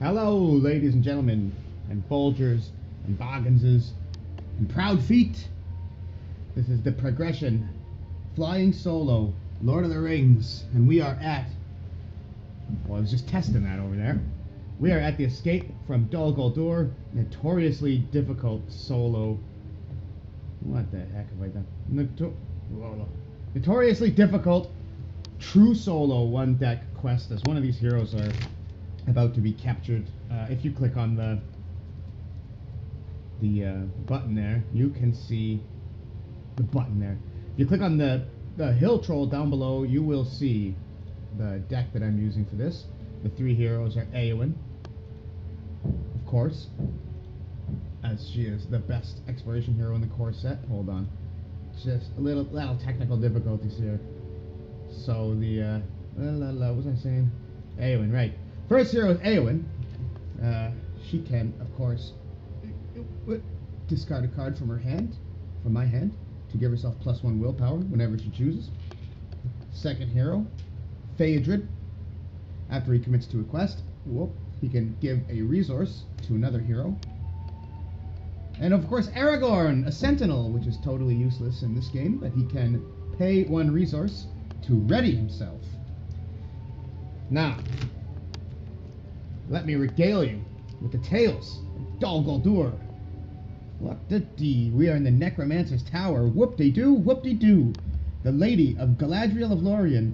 Hello, ladies and gentlemen, and Folgers, and Bogginses, and Proud Feet. This is the progression, Flying Solo, Lord of the Rings, and we are at, well, I was just testing that over there. We are at the Escape from Dol Guldur, notoriously difficult solo. What the heck have I done? Notoriously difficult true solo one deck quest, as one of these heroes are about to be captured. If you click on the button there, you can see the button there. If you click on the hill troll down below, you will see the deck that I'm using for this. The three heroes are Eowyn, of course, as she is the best exploration hero in the core set. Hold on, just a little technical difficulties here. So the what was I saying? Eowyn, right? First hero is Eowyn. She can, of course, discard a card from her hand, from my hand, to give herself +1 willpower whenever she chooses. Second hero, Phaedrid. After he commits to a quest, he can give a resource to another hero. And of course, Aragorn, a sentinel, which is totally useless in this game, but he can pay 1 resource to ready himself. Now, let me regale you with the tales of Dol Guldur. What-de-dee, we are in the Necromancer's Tower. Whoop-de-doo, whoop-de-doo. The Lady of Galadriel of Lorien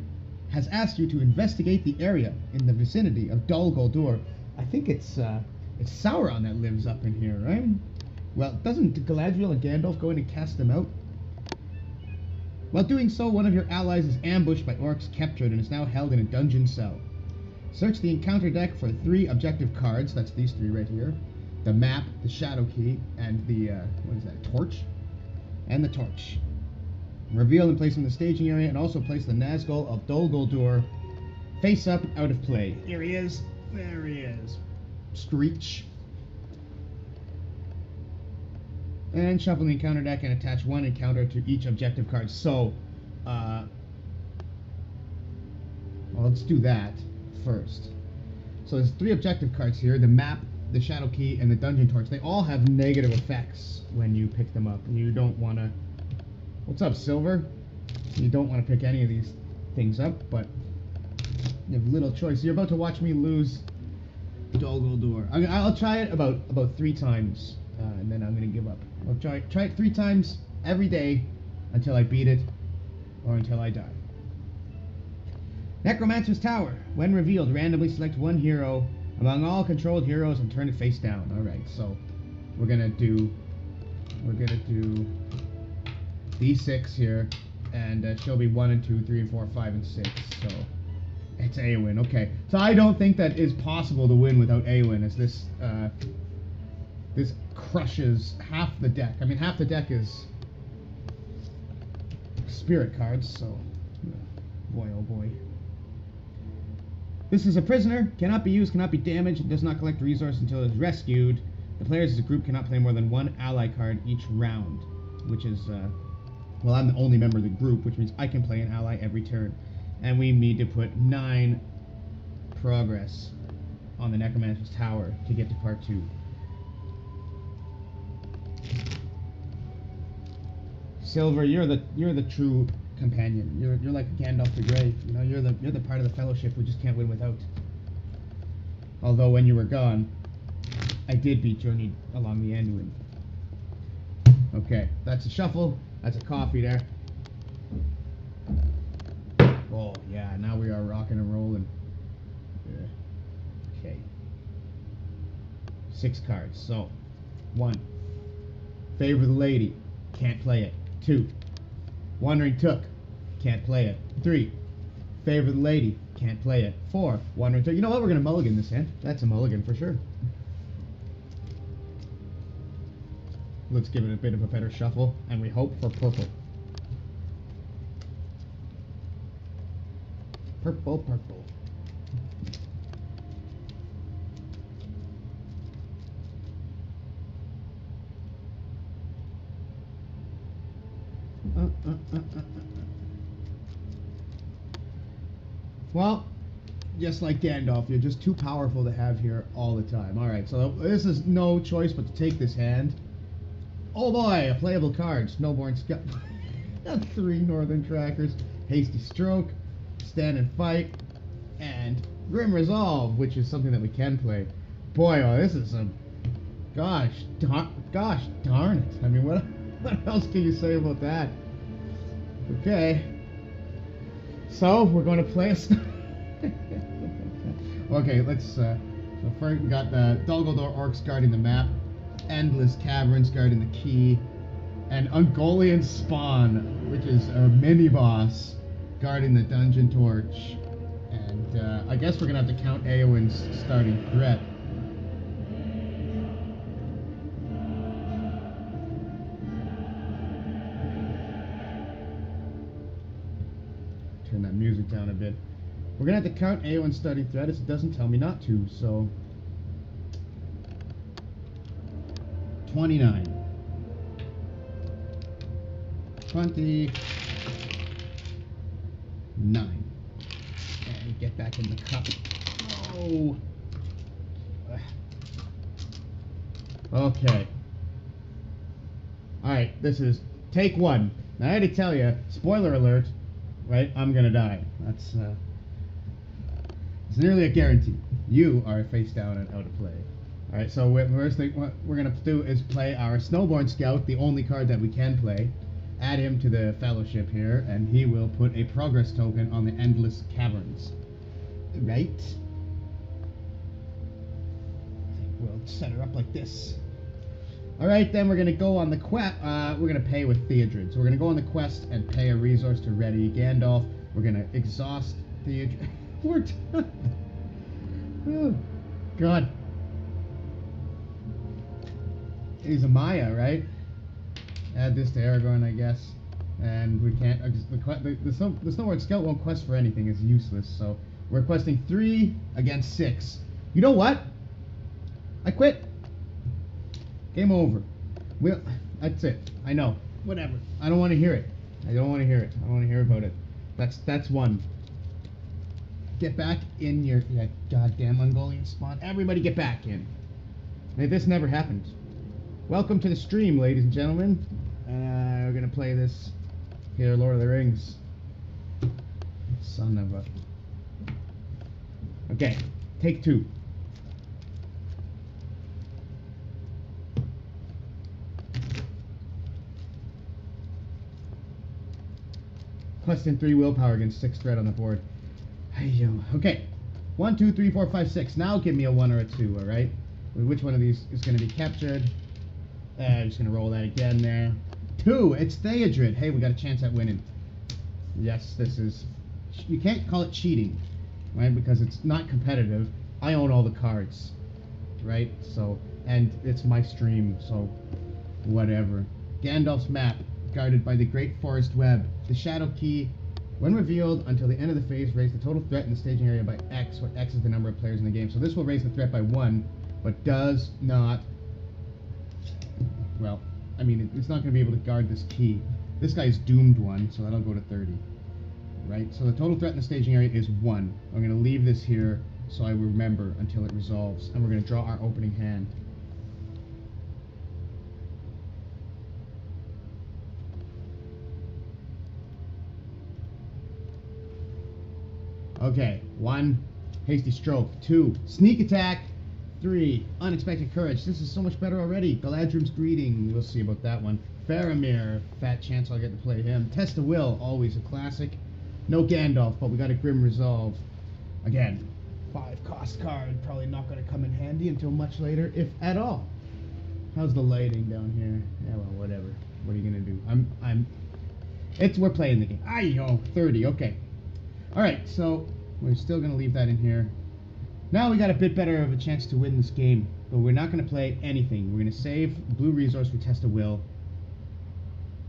has asked you to investigate the area in the vicinity of Dol Guldur. I think it's Sauron that lives up in here, right? Well, doesn't Galadriel and Gandalf go in and cast them out? While doing so, one of your allies is ambushed by orcs, captured, and is now held in a dungeon cell. Search the encounter deck for 3 objective cards. That's these 3 right here. The map, the shadow key, and the, what is that, torch? And the torch. Reveal and place in the staging area, and also place the Nazgul of Dol Guldur face up out of play. Here he is. There he is. Screech. And shuffle the encounter deck and attach 1 encounter to each objective card. So, well, let's do that first. So there's 3 objective cards here: the map, the shadow key, and the dungeon torch. They all have negative effects when you pick them up. You don't want to... What's up, Silver? You don't want to pick any of these things up, but you have little choice. You're about to watch me lose Dol Guldur. I'll try it about 3 times, and then I'm going to give up. I'll try it 3 times every day until I beat it, or until I die. Necromancer's Tower. When revealed, randomly select 1 hero among all controlled heroes and turn it face down. Alright, so we're gonna do D6 here, and she'll be 1 and 2, 3 and 4, 5 and 6. So it's Eowyn. Okay, so I don't think that is possible to win without Eowyn, as this this crushes half the deck. I mean, half the deck is spirit cards. So boy, oh boy. This is a prisoner, cannot be used, cannot be damaged, and does not collect resources until it is rescued. The players as a group cannot play more than 1 ally card each round, which is, well, I'm the only member of the group, which means I can play an ally every turn. And we need to put 9 progress on the Necromancer's Tower to get to part 2. Silver, you're the true companion. You're like Gandalf the Grey. You know, you're the part of the Fellowship we just can't win without. Although when you were gone, I did beat Journey along the Anduin. Okay, that's a shuffle. That's a coffee there. Oh yeah, now we are rocking and rolling. Okay. 6 cards. So, 1. Favor the Lady. Can't play it. 2. Wandering Took. Can't play it. 3. Favor the Lady. Can't play it. 4. Wandering Took. You know what? We're going to mulligan this hand. That's a mulligan for sure. Let's give it a bit of a better shuffle, and we hope for purple. Purple, purple. Well, Just like Gandalf, you're just too powerful to have here all the time. Alright, so this is no choice but to take this hand. Oh boy, a playable card. Snowborn Scout. 3 Northern Trackers. Hasty Stroke. Stand and Fight. And Grim Resolve, which is something that we can play. Boy, oh, this is some... Gosh darn it. I mean, what else can you say about that? Okay. So, we're going to play a... Okay, let's... so first we got the Dol Guldur Orcs guarding the map. Endless Caverns guarding the key. And Ungoliant Spawn, which is a mini-boss, guarding the Dungeon Torch. And I guess we're going to have to count Eowyn's starting threat. Turn that music down a bit. We're going to have to count Eowyn's starting threat as it doesn't tell me not to, so... 29. 29. And get back in the cup. Oh. Okay. Alright, this is take 1. Now I had to tell you, spoiler alert, right? I'm gonna die. That's it's nearly a guarantee. You are face down and out of play. Alright, so first thing what we're gonna do is play our Snowborn Scout, the only card that we can play. Add him to the Fellowship here, and he will put a progress token on the Endless Caverns. Right? I think we'll set her up like this. Alright, then we're going to go on the quest. We're going to pay with Theodred. So we're going to go on the quest and pay a resource to ready Gandalf. We're going to exhaust Theodred. We're done. Oh, God. He's a Maya, right? Add this to Aragorn, I guess. And we can't... The Snowborn Scout won't quest for anything. It's useless. So we're questing 3 against 6. You know what? I quit. Game over. That's it. I know. Whatever. I don't want to hear it. I don't want to hear it. I don't want to hear about it. That's 1. Get back in your goddamn Ungoliant Spawn. Everybody get back in. Hey, this never happened. Welcome to the stream, ladies and gentlemen. We're gonna play this here, Lord of the Rings. Son of a... Okay, take 2. Question 3 willpower against 6 threat on the board. Okay. 1, 2, 3, 4, 5, 6. Now give me a 1 or a 2, alright? Which one of these is going to be captured? I'm just going to roll that again there. 2! It's Theodred. Hey, we got a chance at winning. Yes, this is... You can't call it cheating, right? Because it's not competitive. I own all the cards, right? So, and it's my stream, so whatever. Gandalf's map. Guarded by the Great Forest Web. The Shadow Key, when revealed until the end of the phase, raise the total threat in the staging area by X, where X is the number of players in the game. So this will raise the threat by 1, but does not... Well, I mean, it's not going to be able to guard this key. This guy's doomed 1, so that'll go to 30. Right? So the total threat in the staging area is 1. I'm going to leave this here so I remember until it resolves. And we're going to draw our opening hand. Okay, 1, Hasty Stroke. 2, Sneak Attack. 3, Unexpected Courage. This is so much better already. Galadrim's Greeting. We'll see about that one. Faramir. Fat chance I'll get to play him. Test of Will. Always a classic. No Gandalf, but we got a Grim Resolve. Again, 5 cost card. Probably not going to come in handy until much later, if at all. How's the lighting down here? Yeah, well, whatever. What are you going to do? We're playing the game. Ayo, 30. Okay. Alright, so we're still going to leave that in here. Now we got a bit better of a chance to win this game, but we're not going to play anything. We're going to save Blue Resource for Test of Will.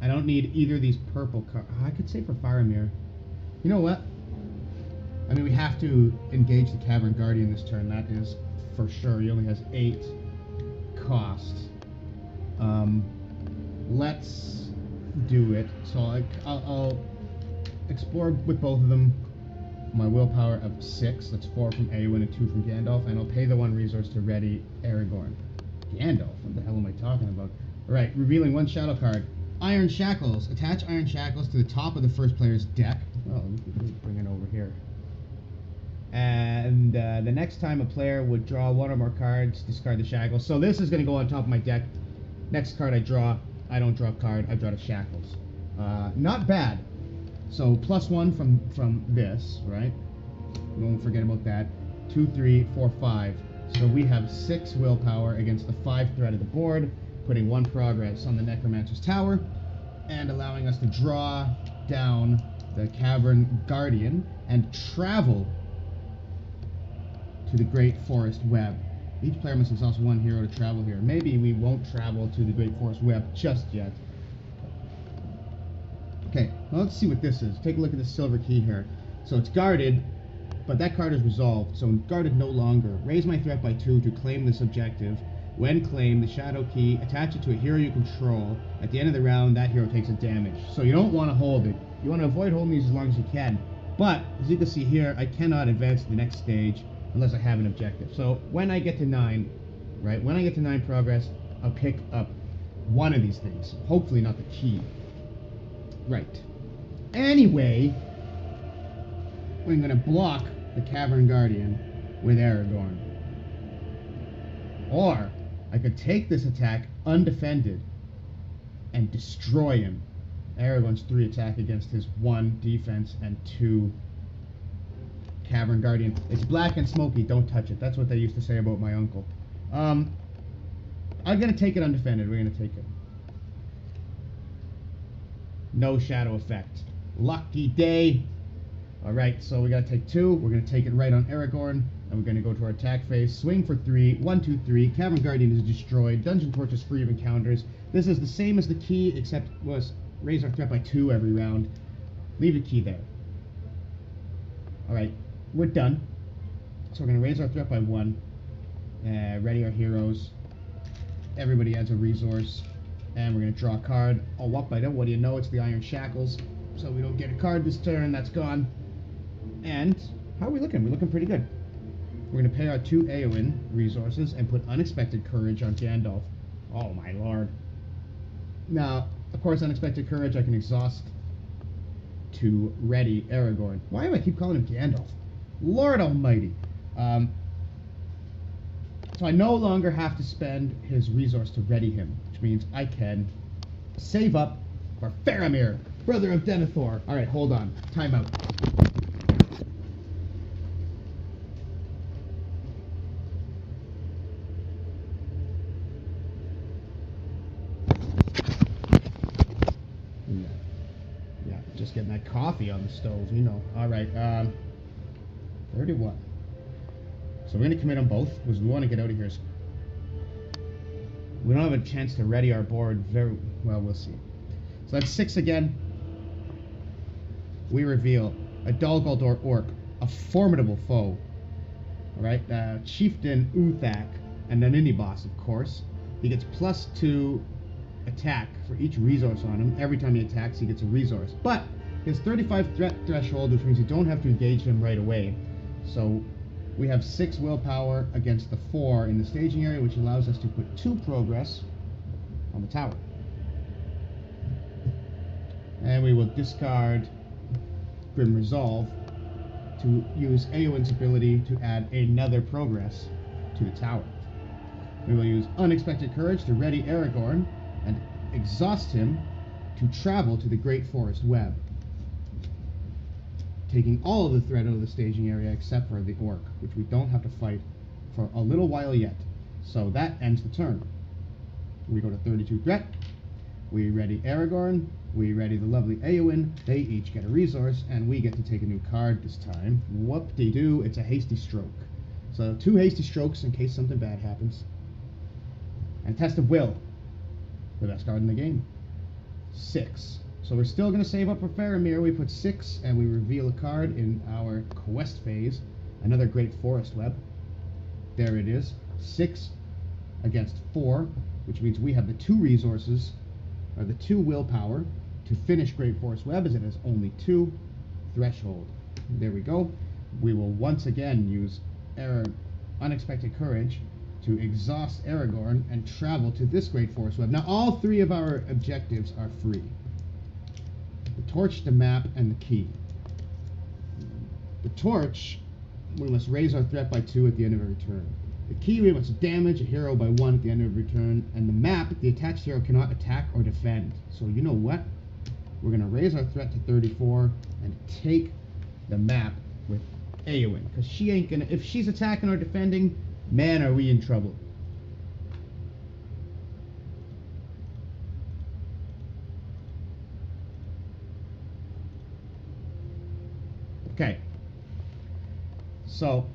I don't need either of these purple cards. I could save for Faramir. You know what? I mean, we have to engage the Cavern Guardian this turn. That is for sure. He only has 8 cost. Let's do it. So I'll explore with both of them. my willpower of 6. That's 4 from Eowyn and 2 from Gandalf. And I'll pay the 1 resource to ready Aragorn. Gandalf? What the hell am I talking about? Alright, revealing 1 shadow card. Iron Shackles. Attach Iron Shackles to the top of the first player's deck. Oh, let me bring it over here. And the next time a player would draw 1 or more cards, discard the Shackles. So this is going to go on top of my deck. Next card I draw, I don't draw a card, I draw the Shackles. Not bad. So +1 from this, right? We won't forget about that. 2, 3, 4, 5. So we have 6 willpower against the 5 threat of the board, putting 1 progress on the Necromancer's Tower, and allowing us to draw down the Cavern Guardian and travel to the Great Forest Web. Each player must exhaust 1 hero to travel here. Maybe we won't travel to the Great Forest Web just yet. Okay, well, let's see what this is. Take a look at the silver key here. So it's guarded, but that card is resolved, so guarded no longer. Raise my threat by 2 to claim this objective. When claimed, the shadow key, attach it to a hero you control. At the end of the round, that hero takes a damage. So you don't want to hold it. You want to avoid holding these as long as you can. But, as you can see here, I cannot advance to the next stage unless I have an objective. So when I get to 9, right, when I get to 9 progress, I'll pick up 1 of these things. Hopefully not the key. Right. Anyway, we're going to block the Cavern Guardian with Aragorn. Or I could take this attack undefended and destroy him. Aragorn's 3 attack against his 1 defense and 2 Cavern Guardian. It's black and smoky, don't touch it. That's what they used to say about my uncle. I'm going to take it undefended. We're going to take it. No shadow effect. Lucky day. Alright, so we got to take 2. We're going to take it right on Aragorn. And we're going to go to our attack phase. Swing for 3. 1, 2, 3. Cavern Guardian is destroyed. Dungeon Torch is free of encounters. This is the same as the key, except was raise our threat by 2 every round. Leave the key there. Alright, we're done. So we're going to raise our threat by 1. Ready our heroes. Everybody adds a resource. And we're going to draw a card. Oh, what do you know? It's the Iron Shackles. So we don't get a card this turn. That's gone. And how are we looking? We're looking pretty good. We're going to pay our 2 Eowyn resources and put Unexpected Courage on Gandalf. Oh, my lord. Now, of course, Unexpected Courage I can exhaust to ready Aragorn. Why do I keep calling him Gandalf? Lord almighty. So I no longer have to spend his resource to ready him, which means I can save up for Faramir, brother of Denethor. Alright, hold on. Time out. Yeah, just getting that coffee on the stove, you know. Alright, 31. So we're going to commit on both, because we want to get out of here. We don't have a chance to ready our board very well, we'll see. So that's 6 again. We reveal a Dol Guldur Orc, a formidable foe. Alright, Chieftain Uthak, and an indie boss, of course. He gets +2 attack for each resource on him. Every time he attacks, he gets a resource. But his 35 threat threshold, which means you don't have to engage him right away. So we have 6 willpower against the 4 in the staging area, which allows us to put 2 progress on the tower. And we will discard Grim Resolve to use Eowyn's ability to add another progress to the tower. We will use Unexpected Courage to ready Aragorn and exhaust him to travel to the Great Forest Web, taking all of the threat out of the staging area except for the orc, which we don't have to fight for a little while yet. So that ends the turn. We go to 32 threat. We ready Aragorn. We ready the lovely Eowyn. They each get a resource, and we get to take a new card this time. Whoop-de-doo, it's a Hasty Stroke. So 2 Hasty Strokes in case something bad happens. And Test of Will, the best card in the game. 6. So we're still going to save up for Faramir. We put 6, and we reveal a card in our quest phase. Another Great Forest Web. There it is. 6 against 4, which means we have the 2 resources, or the 2 willpower, to finish Great Forest Web, as it has only 2 threshold. There we go. We will once again use Unexpected Courage to exhaust Aragorn and travel to this great forest web. Now, all three of our objectives are free. The torch, the map, and the key. The torch, we must raise our threat by 2 at the end of every turn. The key, we must damage a hero by 1 at the end of every turn. And the map, the attached hero cannot attack or defend. So you know what? We're going to raise our threat to 34 and take the map with Eowyn. Because she ain't going to... If she's attacking or defending, man, are we in trouble. Okay. So,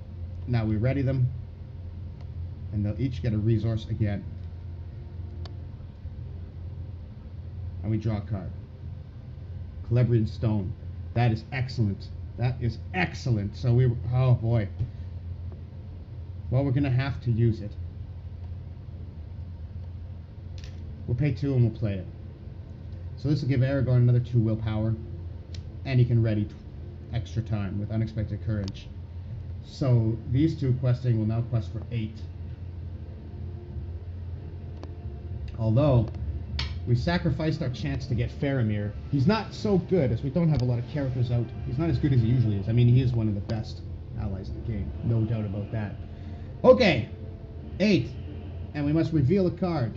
now we ready them. And they'll each get a resource again. And we draw a card. Celebrian Stone. That is excellent. That is excellent. So we... Oh, boy. Well, we're going to have to use it. We'll pay 2 and we'll play it. So this will give Aragorn another 2 willpower. And he can ready extra time with Unexpected Courage. So these 2 questing will now quest for 8. Although we sacrificed our chance to get Faramir. He's not so good, as we don't have a lot of characters out. He's not as good as he usually is. I mean, he is one of the best allies in the game. No doubt about that. Okay. 8. And we must reveal a card.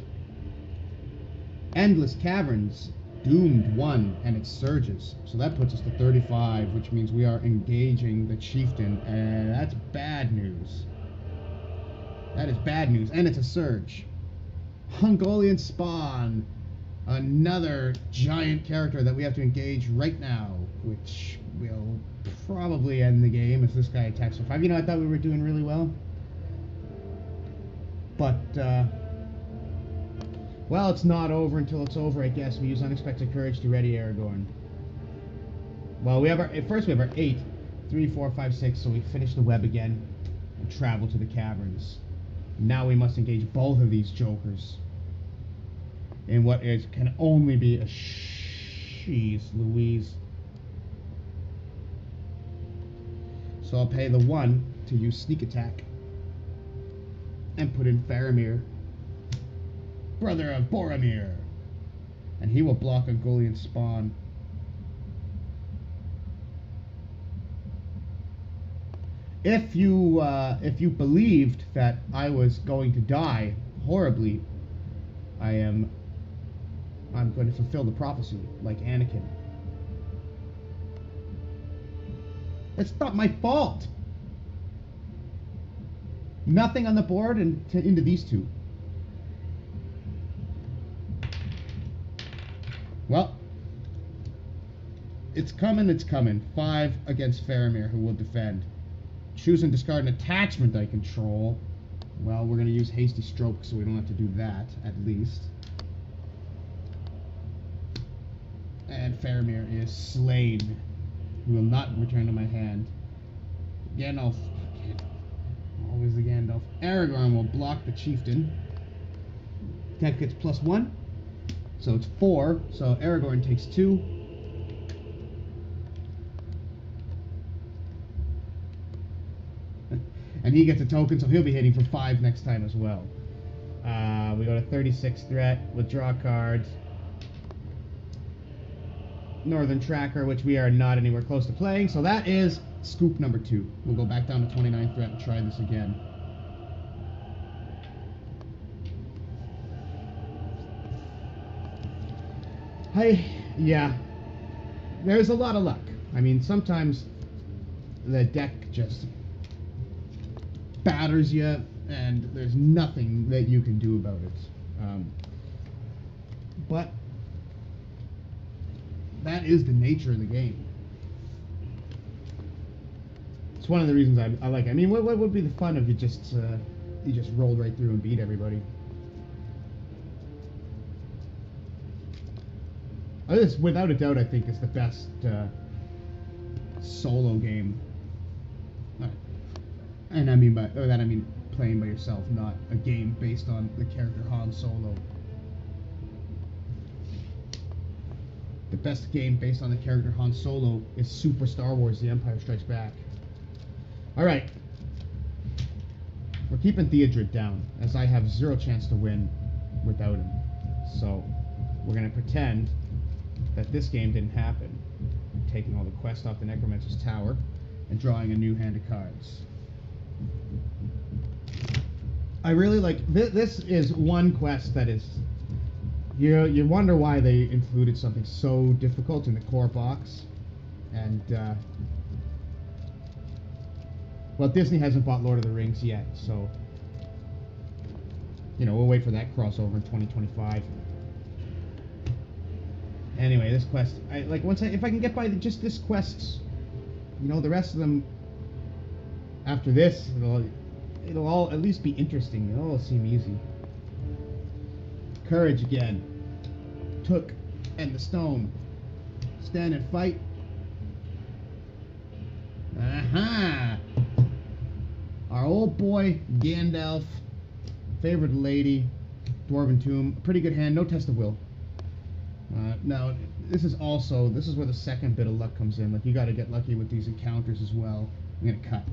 Endless Caverns. Doomed 1, and it surges. So that puts us to 35, which means we are engaging the chieftain, and that's bad news. That is bad news, and it's a surge. Ungoliant Spawn. Another giant character that we have to engage right now, which will probably end the game if this guy attacks for 5. You know, I thought we were doing really well. But, well, it's not over until it's over, I guess. We use Unexpected Courage to ready Aragorn. Well, we have our... At first we have our 8. 3, 4, 5, 6, so we finish the web again and travel to the caverns. Now we must engage both of these jokers in what is can only be a jeez Louise. So I'll pay the 1 to use sneak attack and put in Faramir, brother of Boromir, and he will block Ungoliant Spawn. If you believed that I was going to die horribly, I'm going to fulfill the prophecy, like Anakin. It's not my fault. Nothing on the board and into these 2. Well, it's coming, it's coming. 5 against Faramir, who will defend. Choose and discard an attachment I control. Well, we're going to use Hasty Stroke, so we don't have to do that, at least. And Faramir is slain. He will not return to my hand. Gandalf. Always the Gandalf. Aragorn will block the chieftain. Attack gets +1. So it's 4. So Aragorn takes 2. And he gets a token, so he'll be hitting for 5 next time as well. We go to 36 threat. We'll draw cards. Northern Tracker, which we are not anywhere close to playing. So that is scoop number 2. We'll go back down to 29 threat and try this again. Yeah. There's a lot of luck. I mean, sometimes the deck just batters you, and there's nothing that you can do about it. But that is the nature of the game. It's one of the reasons I like it. I mean, what would be the fun if you just rolled right through and beat everybody? This, without a doubt, I think is the best solo game. And I mean by that I mean playing by yourself, not a game based on the character Han Solo. The best game based on the character Han Solo is Super Star Wars: The Empire Strikes Back. Alright. We're keeping Theodred down, as I have zero chance to win without him. So, we're going to pretend that this game didn't happen. I'm taking all the quests off the Necromancer's Tower and drawing a new hand of cards. I really like... This is one quest that is... You wonder why they included something so difficult in the core box. And, well, Disney hasn't bought Lord of the Rings yet, so... You know, we'll wait for that crossover in 2025. Anyway, this quest... if I can get by just this quest... You know, the rest of them... After this, it'll all at least be interesting. It'll all seem easy. Courage again. Took and the stone. Stand and fight. Aha! Our old boy Gandalf, favorite lady, Dwarven Tomb, pretty good hand, no test of will. Now this is where the second bit of luck comes in. Like, you got to get lucky with these encounters as well. I'm gonna cut.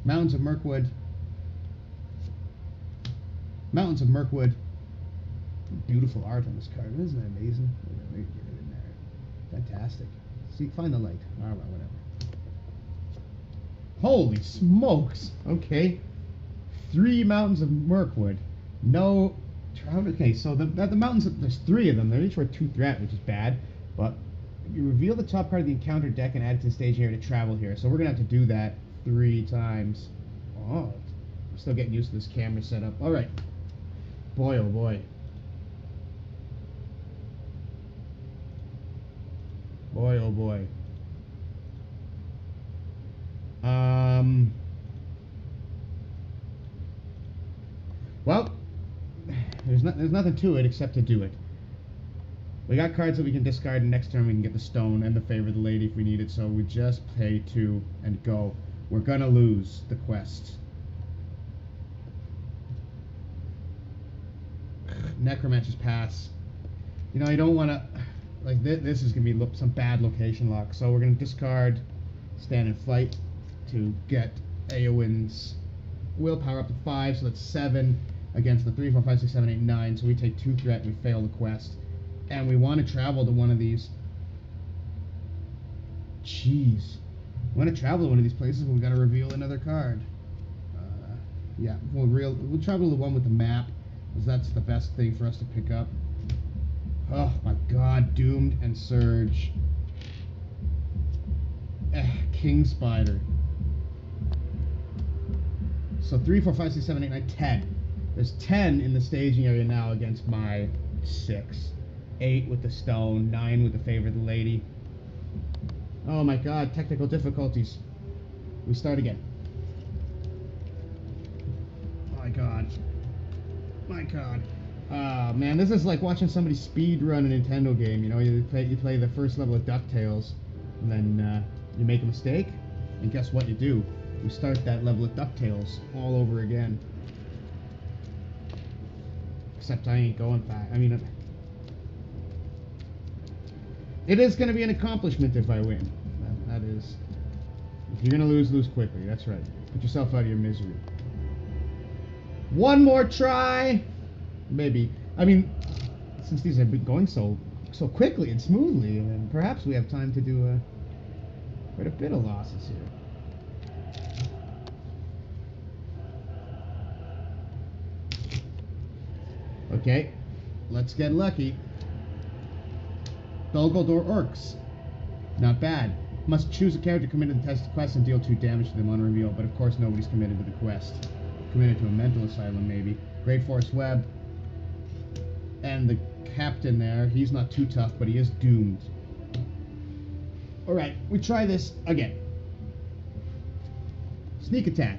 Mountains of Mirkwood. Mountains of Mirkwood. Beautiful art on this card. Isn't that amazing? Get it in there. Fantastic. See, find the light. All right, whatever. Holy smokes! Okay. 3 Mountains of Mirkwood. No. Okay, so the mountains, there's 3 of them. They're each worth 2 threat, which is bad. But you reveal the top card of the encounter deck and add it to the stage area to travel here. So we're going to have to do that 3 times. Oh, I'm still getting used to this camera setup. All right. Boy, oh boy. Boy, oh boy. Well, there's nothing to it except to do it. We got cards that we can discard, and next turn we can get the stone and the favor of the lady if we need it, so we just pay 2 and go. We're gonna lose the quest. Necromancer's Pass. You know, you don't want to... Like, this is going to be some bad location lock. So we're going to discard Stand and Fight to get Eowyn's willpower up to 5. So that's 7 against the 3, 4, 5, 6, 7, 8, 9. So we take 2 threat and we fail the quest. And we want to travel to one of these... Jeez. We want to travel to one of these places, but we've got to reveal another card. Yeah, we'll travel to the one with the map, because that's the best thing for us to pick up. Oh my god, Doomed and Surge. King Spider. So 3, 4, 5, 6, 7, 8, 9, 10. There's 10 in the staging area now against my 6. 8 with the stone, 9 with the favor of the lady. Oh my god, technical difficulties. We start again. My god. My god. Man, this is like watching somebody speed run a Nintendo game. You know, you play the first level of DuckTales, and then you make a mistake, and guess what you do? You start that level of DuckTales all over again. Except I ain't going fast. I mean, it is going to be an accomplishment if I win. That is. If you're going to lose, lose quickly. That's right. Put yourself out of your misery. One more try. Maybe. I mean, since these have been going so quickly and smoothly, then perhaps we have time to do quite a bit of losses here. Okay, let's get lucky. Dol Guldur Orcs. Not bad. Must choose a character committed to the test quest and deal 2 damage to them on reveal, but of course nobody's committed to the quest. Committed to a mental asylum, maybe. Great Force Web. And the captain there, he's not too tough, but he is doomed. Alright, we try this again. Sneak attack.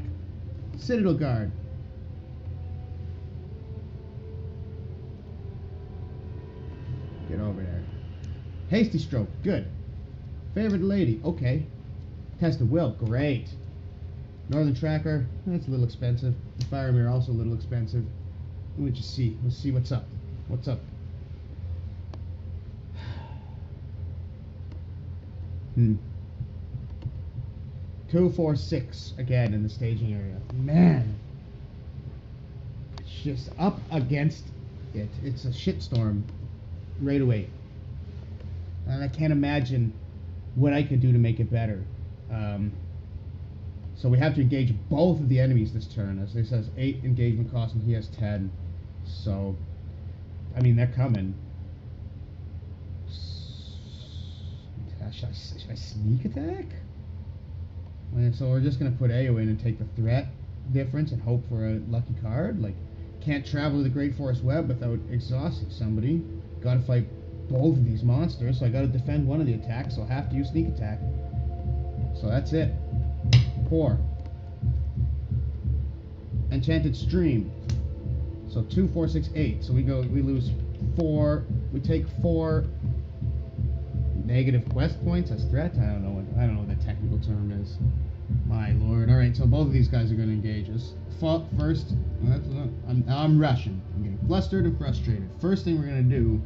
Citadel Guard. Get over there. Hasty Stroke, good. Favored lady, okay. Test of Will, great. Northern Tracker, that's a little expensive. The Fire Mirror, also a little expensive. Let me just see. Let's see what's up. What's up? 2, 4, 6 again in the staging area. Man, it's just up against it. It's a shitstorm right away, and I can't imagine what I could do to make it better. So we have to engage both of the enemies this turn. As it says, 8 engagement cost, and he has 10. So, I mean, they're coming. Should I sneak attack? And so we're just going to put AO in and take the threat difference and hope for a lucky card. Like, can't travel to the Great Forest Web without exhausting somebody. Got to fight both of these monsters, so I got to defend one of the attacks, so I have to use sneak attack. So that's it. 4. Enchanted Stream. So 2, 4, 6, 8. So we lose 4. We take 4 negative quest points as threat. I don't know what the technical term is. My lord. All right. So both of these guys are going to engage us. First, I'm rushing. I'm getting flustered and frustrated. First thing we're going to do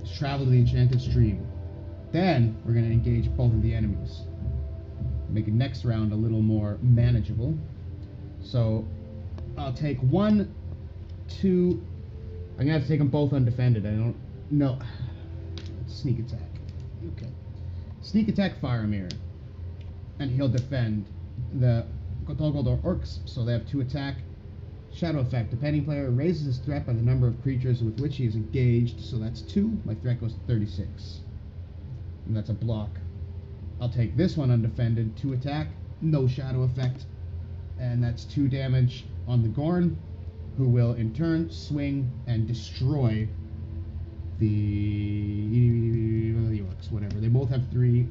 is travel to the Enchanted Stream. Then we're going to engage both of the enemies. Make it next round a little more manageable. So I'll take 1, 2. I'm gonna have to take them both undefended. I don't know. Sneak attack. Okay. Sneak attack Faramir, and he'll defend the Dol Guldur orcs. So they have 2 attack. Shadow effect. Depending player raises his threat by the number of creatures with which he is engaged. So that's 2. My threat goes to 36, and that's a block. I'll take this one undefended, 2 attack, no shadow effect, and that's 2 damage on the Gorn, who will in turn swing and destroy the orcs, whatever. They both have 3.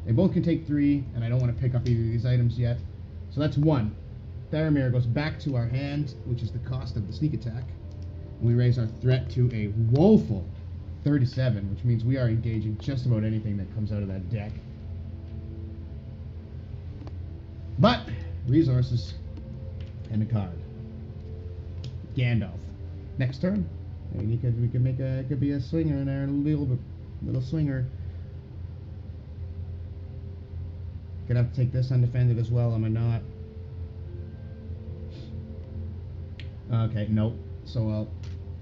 They both can take 3, and I don't want to pick up either of these items yet. So that's 1. Faramir goes back to our hand, which is the cost of the sneak attack, and we raise our threat to a woeful 37, which means we are engaging just about anything that comes out of that deck. But resources and a card. Gandalf. Next turn, I mean, we could make a. It could be a swinger in there, a little swinger. Could have to take this undefended as well. Am I not? Okay, nope. So I'll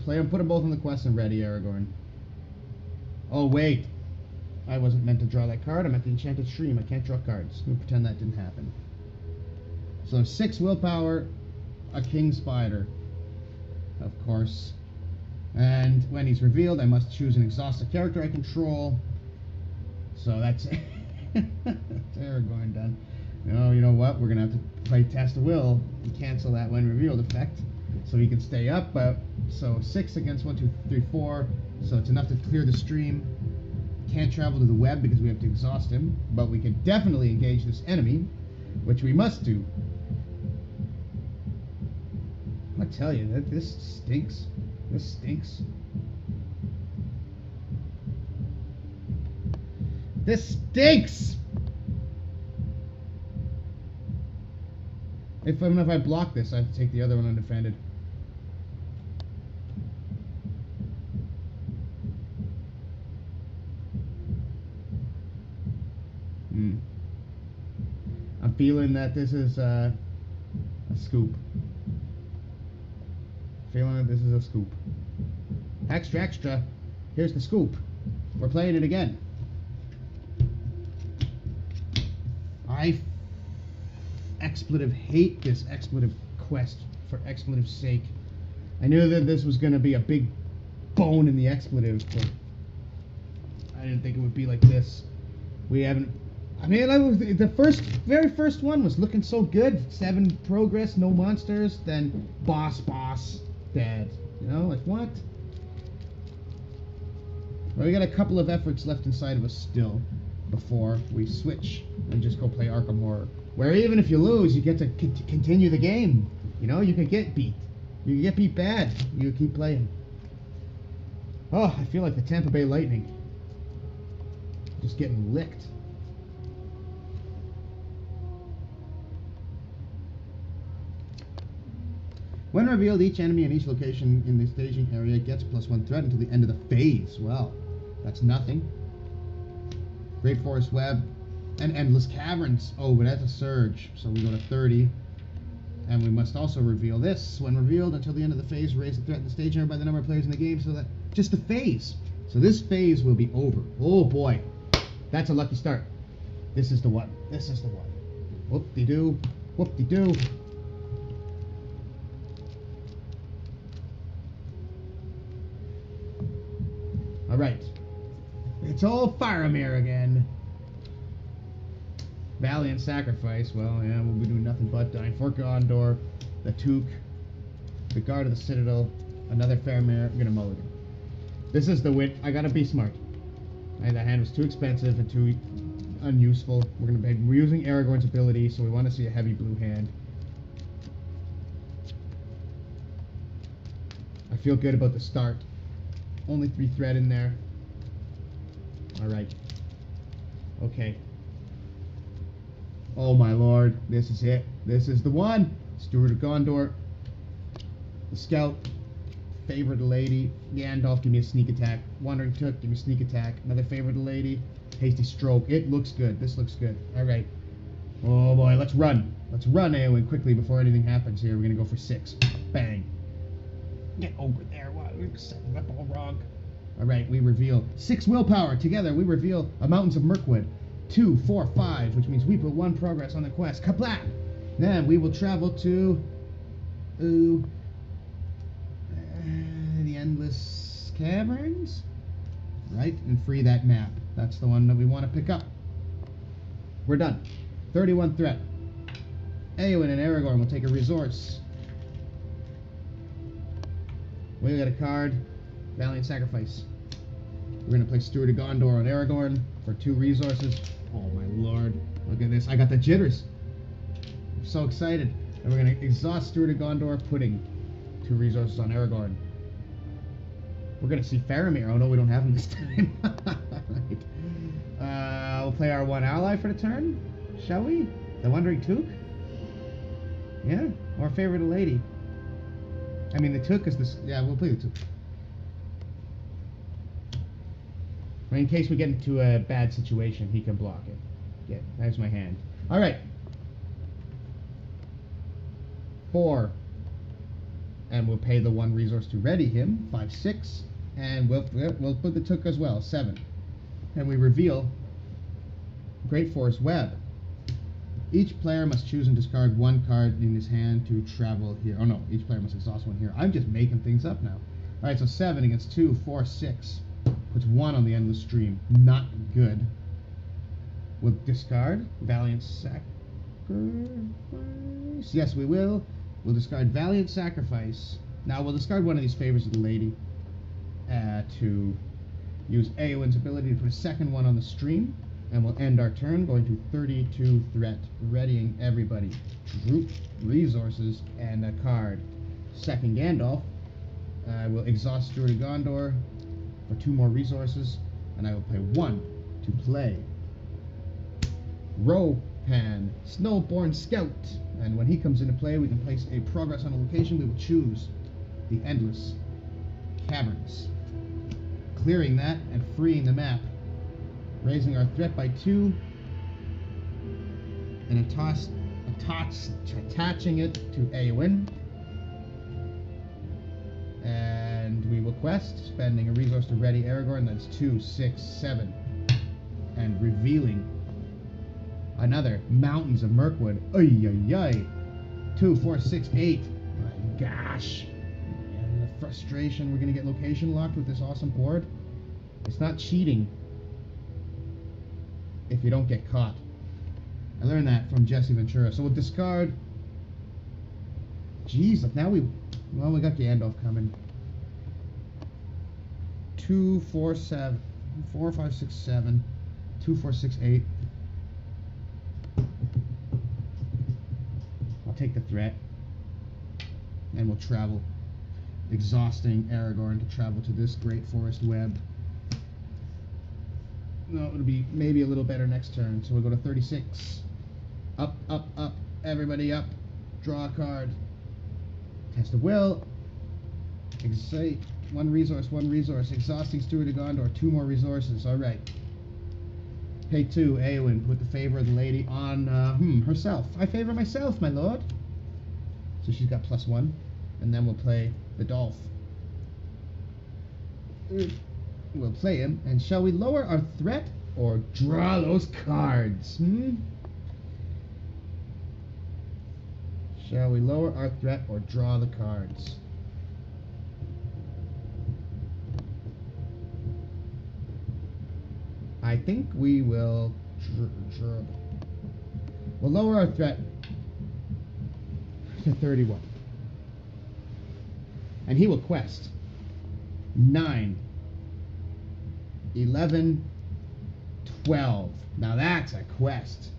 play them. Put them both on the quest and ready Aragorn. Oh wait, I wasn't meant to draw that card. I'm at the Enchanted Stream. I can't draw cards. We'll pretend that didn't happen. So 6 willpower, a king spider, of course. And when he's revealed, I must choose an exhausted character I control. So that's Aragorn done. No, you know what? We're gonna have to play Test of Will and cancel that when revealed effect, so he can stay up. So 6 against 1, 2, 3, 4. So it's enough to clear the stream. Can't travel to the web because we have to exhaust him, but we can definitely engage this enemy, which we must do. I tell you, that this stinks. This stinks. This stinks! If I block this, I have to take the other one undefended. I'm feeling that this is a scoop. Feeling that this is a scoop. Extra, extra. Here's the scoop. We're playing it again. I hate this expletive quest for expletive's sake. I knew that this was going to be a big bone in the expletive, but I didn't think it would be like this. We haven't. I mean, the very first one was looking so good. 7 progress, no monsters. Then boss, dead. You know, like what? Well, we got a couple of efforts left inside of us still before we switch and just go play Arkham Horror, where even if you lose, you get to continue the game. You know, you can get beat. You can get beat bad. You keep playing. Oh, I feel like the Tampa Bay Lightning. Just getting licked. When revealed, each enemy in each location in the staging area gets +1 threat until the end of the phase. Well, that's nothing. Great Forest Web and Endless Caverns. Oh, but that's a surge. So we go to 30. And we must also reveal this. When revealed until the end of the phase, raise the threat in the stage area by the number of players in the game, so that just the phase. So this phase will be over. Oh boy. That's a lucky start. This is the one. This is the one. Whoop-de-doo. Whoop-de-doo. Alright. It's all Faramir again. Valiant Sacrifice. Well, yeah, we'll be doing nothing but dying. For Gondor, the Took, the Guard of the Citadel, another Faramir. I'm gonna mulligan. This is the win. I gotta be smart. And that hand was too expensive and too unuseful. We're using Aragorn's ability, so we want to see a heavy blue hand. I feel good about the start. Only 3 threat in there. Alright. Okay. Oh my lord. This is it. This is the one. Steward of Gondor. The Scout. Favorite lady. Gandalf, give me a sneak attack. Wandering Took, give me a sneak attack. Another favorite lady. Hasty Stroke. It looks good. This looks good. Alright. Oh boy, let's run. Let's run Eowyn quickly before anything happens here. We're gonna go for 6. Bang. Get over there. Wow, we're setting up all wrong. Alright, we reveal 6 willpower. Together, we reveal a Mountains of Mirkwood. 2, 4, 5, which means we put 1 progress on the quest. Kapla! Then we will travel to the Endless Caverns, right? And free that map. That's the one that we want to pick up. We're done. 31 threat. Eowyn and Aragorn will take a resource. We got a card. Valiant Sacrifice. We're going to play Steward of Gondor on Aragorn for 2 resources. Oh my lord. Look at this. I got the jitters. I'm so excited. And we're going to exhaust Steward of Gondor, putting 2 resources on Aragorn. We're going to see Faramir. Oh no, we don't have him this time. Right. We'll play our 1 ally for the turn. Shall we? The Wandering Took? Yeah? Or favorite lady? I mean, the Took is this. Yeah, we'll play the Took. In case we get into a bad situation, he can block it. Yeah, there's my hand. Alright. 4. And we'll pay the 1 resource to ready him. 5, 6. And we'll put the Took as well. 7. And we reveal Great Forest Web. Each player must choose and discard 1 card in his hand to travel here. Oh no, each player must exhaust 1 here. I'm just making things up now. Alright, so 7 against 2, 4, 6. Puts 1 on the Endless Stream. Not good. We'll discard Valiant Sacrifice. Yes, we will. We'll discard Valiant Sacrifice. Now we'll discard one of these favors of the lady to use Eowyn's ability to put a 2nd one on the stream. And we'll end our turn going to 32 threat, readying everybody. Group resources and a card. 2nd Gandalf. We'll exhaust Steward of Gondor for 2 more resources, and I will pay 1 to play Ropan, Snowborn Scout. And when he comes into play, we can place a progress on a location. We will choose the Endless Caverns, clearing that and freeing the map, raising our threat by 2, and attaching it to Eowyn. And we will quest, spending a resource to ready Aragorn. That's 2, 6, 7. And revealing another Mountains of Mirkwood. Ay, ay, ay. 2, 4, 6, 8. My gosh. And the frustration. We're going to get location locked with this awesome board. It's not cheating if you don't get caught. I learned that from Jesse Ventura. So we'll discard. Jeez, look, now we got Gandalf coming. 2, 4, 7. 4, 5, 6, 7. 2, 4, 6, 8. I'll take the threat. And we'll travel. Exhausting Aragorn to travel to this Great Forest Web. No, it'll be maybe a little better next turn. So we'll go to 36. Up, up, up. Everybody up. Draw a card. Test of will. Excite. One resource. Exhausting Steward of Gondor. 2 more resources. Alright. Pay 2. Eowyn. Put the favor of the lady on herself. I favor myself, my lord. So she's got +1. And then we'll play the Dolph. We'll play him. And shall we lower our threat or draw those cards? Shall we lower our threat or draw the cards? I think we will we'll lower our threat to 31. And he will quest 9, 11, 12. Now that's a quest.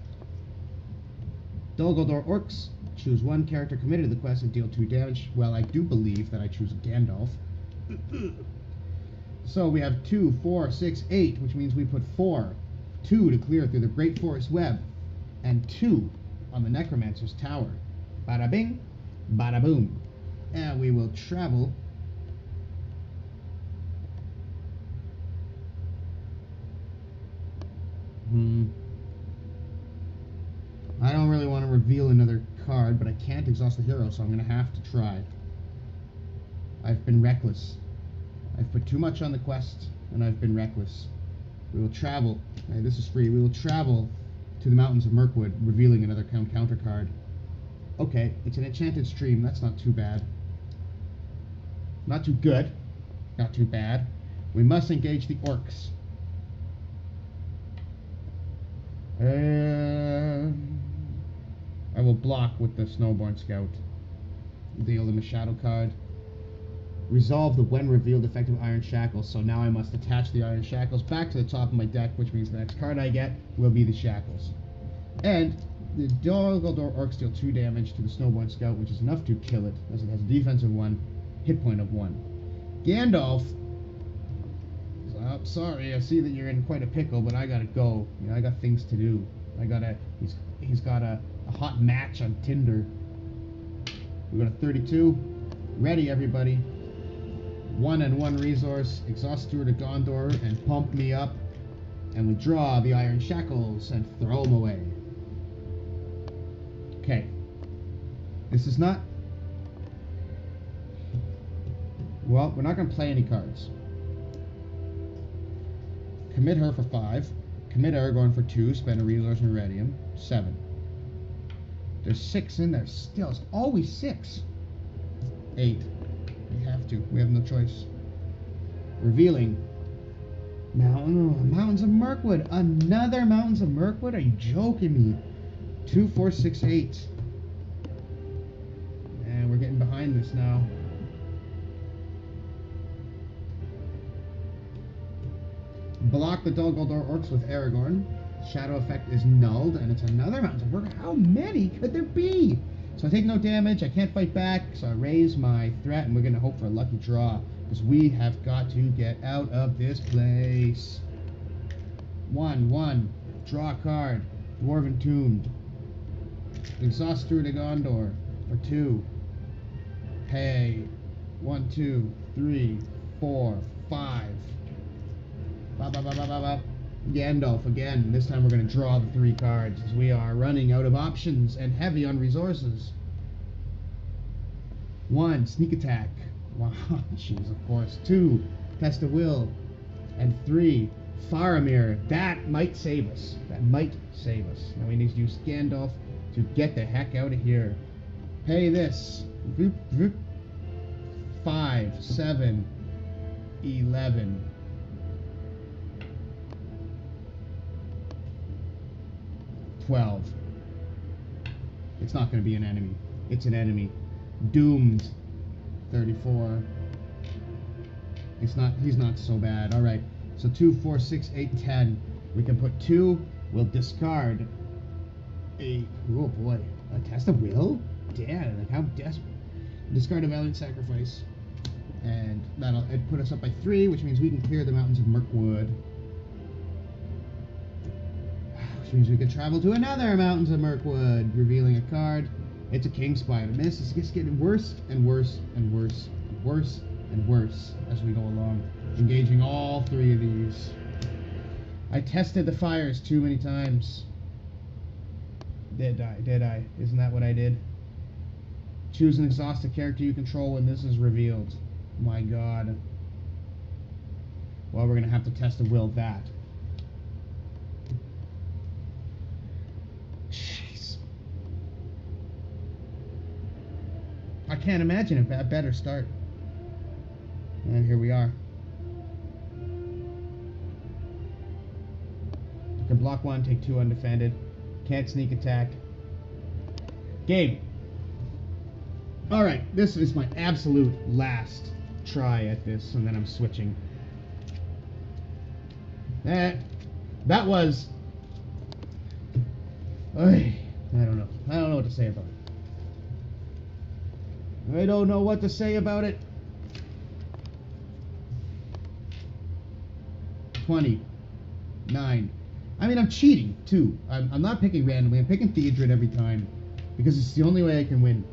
Dol Guldur Orcs. Choose 1 character committed to the quest and deal 2 damage. Well, I do believe that I choose Gandalf. So we have 2, 4, 6, 8, which means we put 4. 2 to clear through the Great Forest Web, and 2 on the Necromancer's Tower. Bada bing, bada boom. And we will travel I don't really want to reveal another card, but I can't exhaust the hero, so I'm going to have to try. I've been reckless. I've put too much on the quest, and I've been reckless. We will travel. Hey, this is free. We will travel to the mountains of Mirkwood, revealing another counter card. Okay, it's an enchanted stream. That's not too bad. Not too good. Not too bad. We must engage the orcs. I will block with the Snowborn Scout. Deal them a shadow card. Resolve the when revealed effective Iron Shackles. So now I must attach the Iron Shackles back to the top of my deck, which means the next card I get will be the Shackles. And the Dol Guldur Orcs deal 2 damage to the Snowborn Scout, which is enough to kill it, as it has a defense of 1, hit point of 1. Gandalf. Oh, sorry, I see that you're in quite a pickle, but I gotta go. You know, I got things to do. He's got a hot match on Tinder. We go to 32. Ready, everybody. 1 and 1 resource. Exhaust Steward of Gondor and pump me up. And we draw the Iron Shackles and throw them away. Okay. This is not... Well, we're not going to play any cards. Commit her for 5. Commit Aragorn for 2. Spend a resource and Iridium. 7. There's 6 in there still. It's always 6. 8. We have to. We have no choice. Revealing. Mountains of Mirkwood. Another Mountains of Mirkwood? Are you joking me? 2, 4, 6, 8. And we're getting behind this now. Block the Dol Guldur Orcs with Aragorn. Shadow effect is nulled, and it's another Mountains of Mirkwood. How many could there be? So I take no damage, I can't fight back, so I raise my threat, and we're going to hope for a lucky draw, because we have got to get out of this place. 1. Draw a card. Dwarven Tomb. Exhaust Steward of Gondor for 2. Pay. 1, 2, 3, 4, 5. Gandalf again. This time we're going to draw the 3 cards, as we are running out of options and heavy on resources. 1. Sneak attack. Wow, jeez, of course. 2. Test of will. And 3. Faramir. That might save us. That might save us. Now we need to use Gandalf to get the heck out of here. Pay this. 5, 7, 11. 12. It's not going to be an enemy. It's an enemy. Doomed. 34. He's not so bad. Alright. So 2, 4, 6, 8, 10. We can put 2. We'll discard a... Oh boy. A Test of Will? Damn, like how desperate. Discard a Valiant Sacrifice. And that'll put us up by 3, which means we can clear the Mountains of Mirkwood. Which means we can travel to another Mountains of Mirkwood, revealing a card. It's a king spider. Man, this is just getting worse and worse and worse and worse and worse as we go along. Engaging all three of these. I tested the fires too many times. Did I? Isn't that what I did? Choose an exhausted character you control when this is revealed. My god. Well, we're going to have to test the will that. Jeez. I can't imagine a better start. And here we are. You can block one, take two undefended. Can't sneak attack. Game. Alright, this is my absolute last try at this, and then I'm switching. That was... I don't know. I don't know what to say about it. I don't know what to say about it. 29. I mean, I'm cheating, too. I'm not picking randomly. I'm picking Theodred every time. Because it's the only way I can win.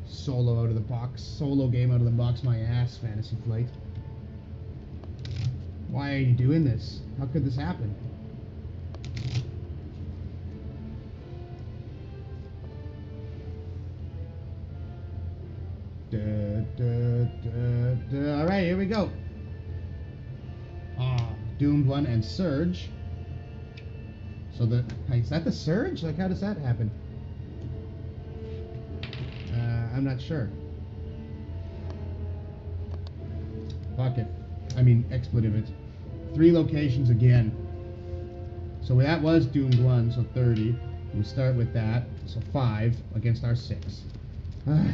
Solo out of the box. Solo game out of the box, my ass, Fantasy Flight. Why are you doing this? How could this happen? Alright, here we go. Doomed one and Surge. So is that the Surge? Like, how does that happen? I'm not sure. Fuck it. I mean, expletive it. 3 locations again. So that was Doomed 1, so 30. We start with that, so 5 against our 6. Oh,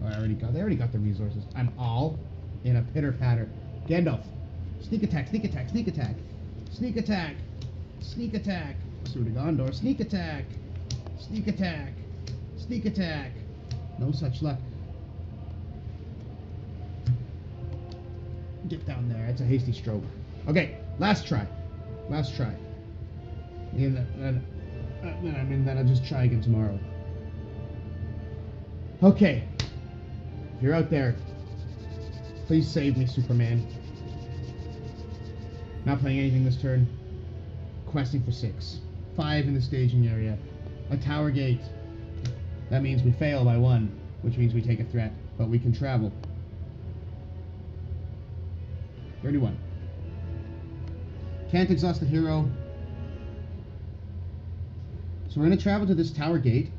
they already got the resources. I'm all in a pitter-patter. Gandalf. Sneak attack, sneak attack, sneak attack. Sneak attack. Sneak attack. Suit of Gondor. Sneak attack. Sneak attack. Sneak attack. No such luck. Get down there. It's a hasty stroke. Okay, last try. Last try. And then I'll just try again tomorrow. Okay. If you're out there, please save me, Superman. Not playing anything this turn. Questing for 6. 5 in the staging area. A tower gate. That means we fail by 1, which means we take a threat, but we can travel. 31. Can't exhaust the hero. So we're going to travel to this tower gate,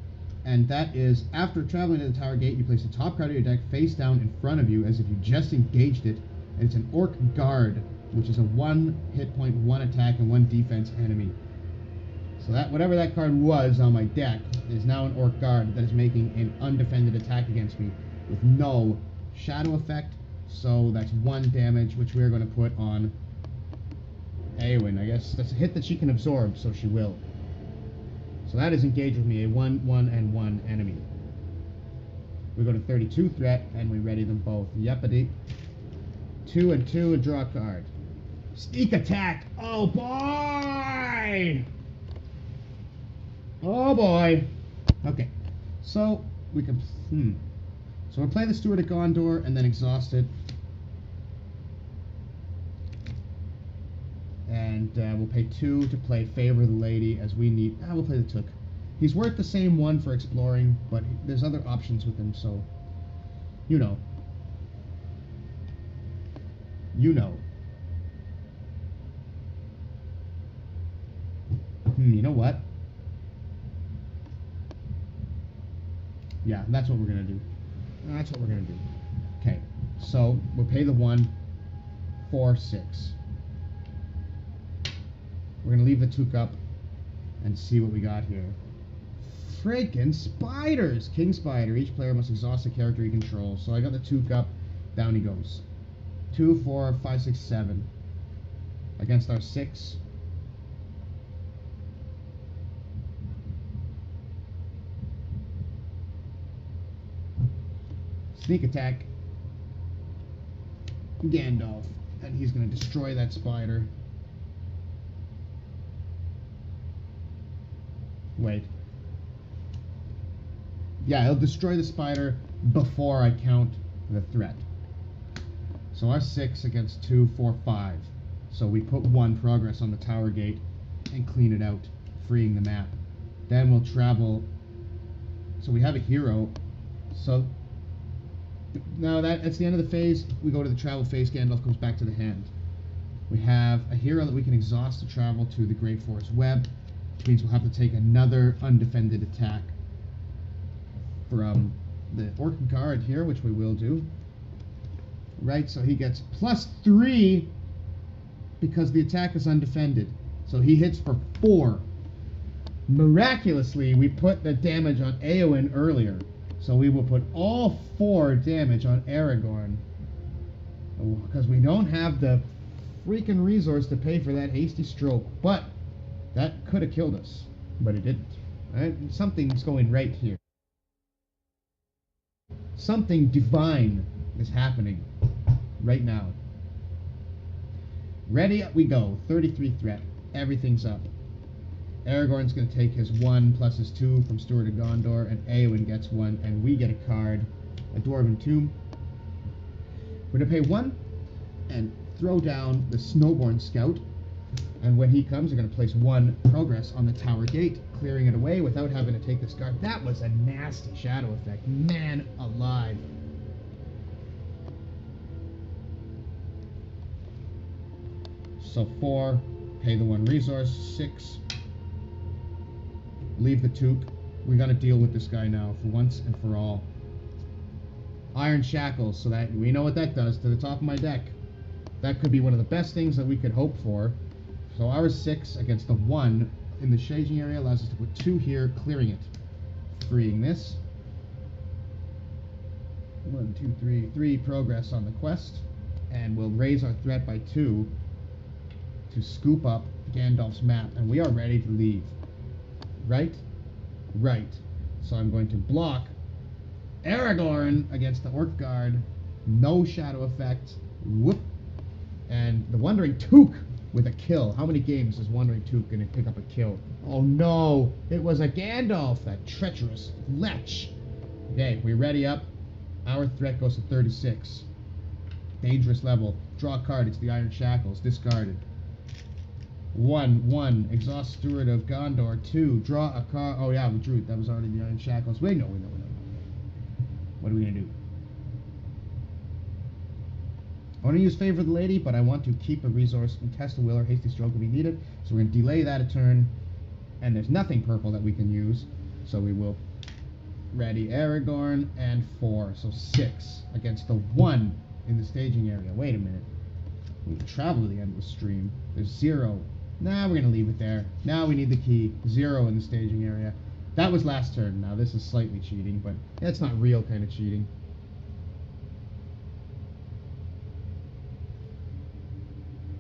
and that is, after traveling to the tower gate, you place the top card of your deck face down in front of you as if you just engaged it, and it's an Orc Guard, which is a 1 hit point, 1 attack, and 1 defense enemy. So that whatever that card was on my deck is now an Orc Guard that is making an undefended attack against me with no shadow effect. So that's 1 damage, which we're going to put on Eowyn. I guess that's a hit that she can absorb, so she will. So that is engaged with me, a 1, 1, and 1 enemy. We go to 32 threat, and we ready them both. Yepity. 2 and 2, and draw a card. Sneak attack! Oh boy! Oh boy! Okay, so we can. So we'll play the Steward of Gondor and then exhaust it. And we'll pay 2 to play Favor the Lady as we need. We'll play the Took. He's worth the same 1 for exploring, but there's other options with him, so. You know. You know. You know what? Yeah, that's what we're going to do. That's what we're going to do. Okay, so we'll pay the 1, 4, 6. We're going to leave the Took up and see what we got here. Freaking spiders! King Spider. Each player must exhaust a character he controls. So I got the Took up. Down he goes. 2, 4, 5, 6, 7. Against our 6. Sneak attack. Gandalf. And he's going to destroy that spider. Wait. Yeah, it'll destroy the spider before I count the threat. So our 6 against 2, 4, 5. So we put 1 progress on the tower gate and clean it out, freeing the map. Then we'll travel. So we have a hero. So now that's the end of the phase. We go to the travel phase. Gandalf comes back to the hand. We have a hero that we can exhaust to travel to the Great Forest Web, which means we'll have to take another undefended attack from the Orc Guard here, which we will do. Right, so he gets +3 because the attack is undefended. So he hits for 4. Miraculously, we put the damage on Eowyn earlier. So we will put all 4 damage on Aragorn. Because we don't have the freaking resource to pay for that hasty stroke. But that could have killed us. But it didn't. Right? Something's going right here. Something divine is happening right now. Ready, up we go. 33 threat. Everything's up. Aragorn's going to take his 1 plus his 2 from Steward of Gondor, and Eowyn gets 1, and we get a card, a Dwarven Tomb. We're going to pay 1 and throw down the Snowborn Scout, and when he comes, we're going to place 1 progress on the tower gate, clearing it away without having to take this card. That was a nasty shadow effect. Man alive. So 4, pay the 1 resource, 6, leave the toque. We gotta deal with this guy now, for once and for all. Iron Shackles, so that we know what that does to the top of my deck. That could be one of the best things that we could hope for. So our 6 against the 1 in the staging area allows us to put 2 here, clearing it. Freeing this. 1, 2, 3, 3 progress on the quest. And we'll raise our threat by 2 to scoop up Gandalf's map. And we are ready to leave. Right? Right. So I'm going to block Aragorn against the Orc Guard. No shadow effect. Whoop. And the Wandering Took with a kill. How many games is Wandering Took going to pick up a kill? Oh no! It was a Gandalf, that treacherous lech. Okay, we ready up. Our threat goes to 36. Dangerous level. Draw a card. It's the Iron Shackles. Discarded. 1. Exhaust Steward of Gondor. 2. Draw a card. Oh yeah, we drew it. That was already the Iron Shackles. Wait, no. What are we going to do? I want to use Favor of the Lady, but I want to keep a resource and test the will or hasty stroke if we need it. So we're going to delay that a turn. And there's nothing purple that we can use. So we will ready Aragorn and 4. So 6 against the 1 in the staging area. Wait a minute. We can travel to the end of the stream. There's 0. Nah, we're going to leave it there. Now we need the key. 0 in the staging area. That was last turn. Now this is slightly cheating, but that's not real kind of cheating.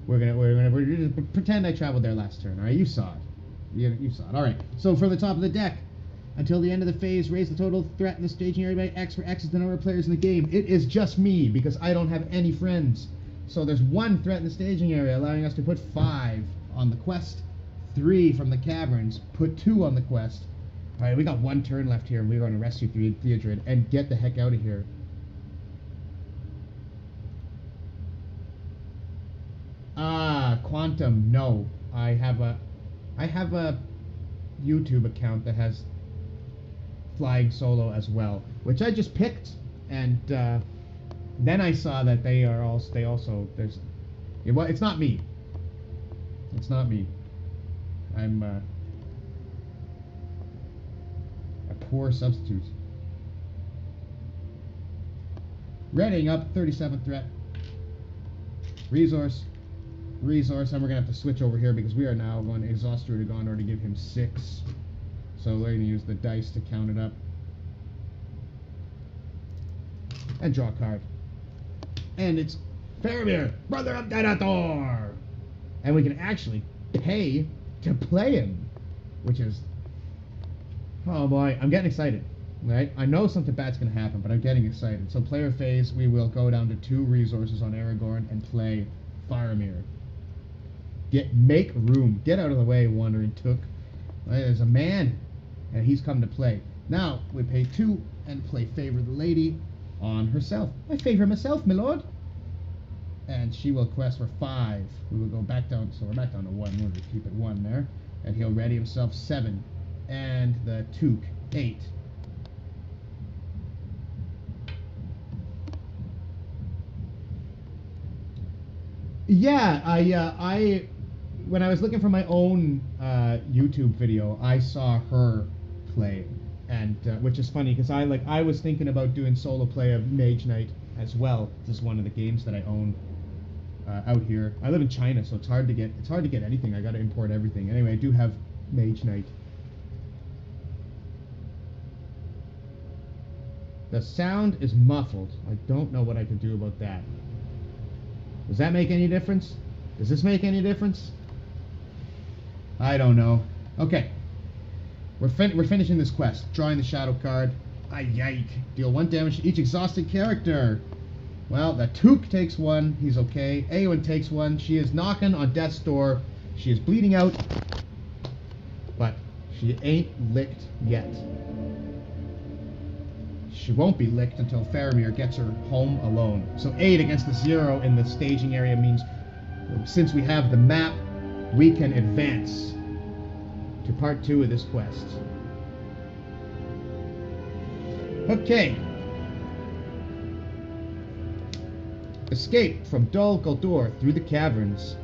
We're gonna pretend I traveled there last turn. All right, you saw it. You saw it. All right. So from the top of the deck, until the end of the phase, raise the total threat in the staging area by X, where X is the number of players in the game. It is just me because I don't have any friends. So there's 1 threat in the staging area, allowing us to put 5 on the quest, 3 from the caverns, put 2 on the quest. All right, we got 1 turn left here, and we're going to rescue Theodred and get the heck out of here. Quantum, no. I have a YouTube account that has Flying Solo as well, which I just picked, and then I saw that it's not me. It's not me. I'm a poor substitute. Readying up, 37th threat. Resource, and we're going to have to switch over here because we are now going to exhaust Steward of Gondor to give him 6. So we're going to use the dice to count it up. And draw a card. And it's Faramir, brother of Denethor! And we can actually pay to play him, which is... Oh boy, I'm getting excited. Right? I know something bad's going to happen, but I'm getting excited. So player phase, we will go down to 2 resources on Aragorn and play Faramir. Make room. Get out of the way, Wandering Took. There's a man and he's come to play. Now we pay 2 and play Favor the Lady on herself. I favor myself, my lord. And she will quest for 5. We will go back down, so we're back down to 1. We'll just keep it 1 there. And he'll ready himself 7. And the Took 8. Yeah, I when I was looking for my own YouTube video, I saw her play, and which is funny because I was thinking about doing solo play of Mage Knight as well. This is one of the games that I own out here. I live in China, so it's hard to get anything. I got to import everything. Anyway, I do have Mage Knight. The sound is muffled. I don't know what I can do about that. Does that make any difference? Does this make any difference? I don't know. Okay. We're finishing this quest. Drawing the shadow card. Yike. Deal 1 damage to each exhausted character. Well, the Took takes 1. He's okay. Eowyn takes 1. She is knocking on death's door. She is bleeding out. But she ain't licked yet. She won't be licked until Faramir gets her home alone. So 8 against the 0 in the staging area means, since we have the map, we can advance to part 2 of this quest. Okay. Escape from Dol Guldur through the caverns.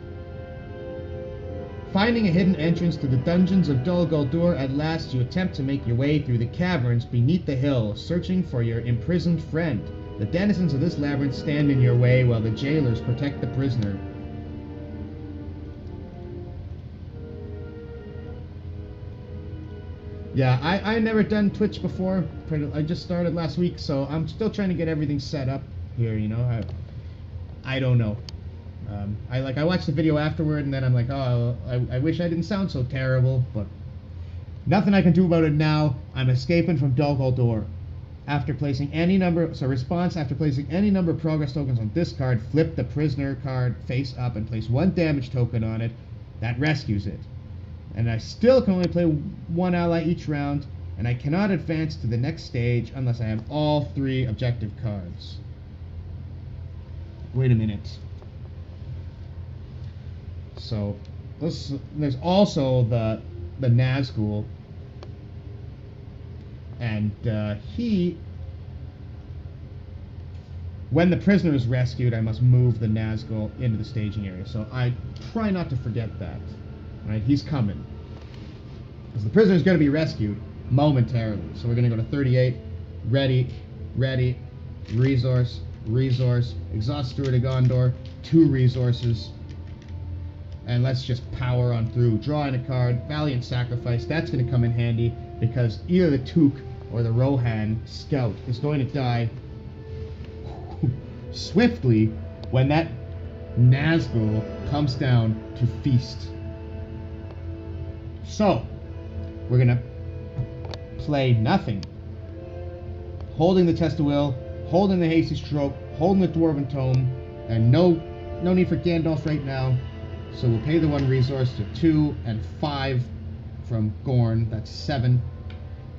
Finding a hidden entrance to the dungeons of Dol Guldur, at last you attempt to make your way through the caverns beneath the hill, searching for your imprisoned friend. The denizens of this labyrinth stand in your way while the jailers protect the prisoner. Yeah, I never done Twitch before. I just started last week, so I'm still trying to get everything set up here, you know. I don't know. I watched the video afterward, and then I'm like, oh, I wish I didn't sound so terrible, but nothing I can do about it now. I'm escaping from Dol Guldur. After placing any number, after placing any number of progress tokens on this card, flip the prisoner card face up and place 1 damage token on it. That rescues it. And I still can only play 1 ally each round, and I cannot advance to the next stage unless I have all 3 objective cards. Wait a minute. So, there's also the Nazgul, and when the prisoner is rescued, I must move the Nazgul into the staging area. So I try not to forget that. Right, he's coming. Because the prisoner is going to be rescued momentarily. So we're going to go to 38, ready, resource, exhaust Steward of Gondor, 2 resources. And let's just power on through. Drawing a card, Valiant Sacrifice. That's going to come in handy because either the Took or the Rohan Scout is going to die swiftly when that Nazgul comes down to feast. So, we're going to play nothing. Holding the Test of Will, holding the Hasty Stroke, holding the Dwarven Tome, and no need for Gandalf right now. So we'll pay the 1 resource to 2 and 5 from Gorn. That's 7.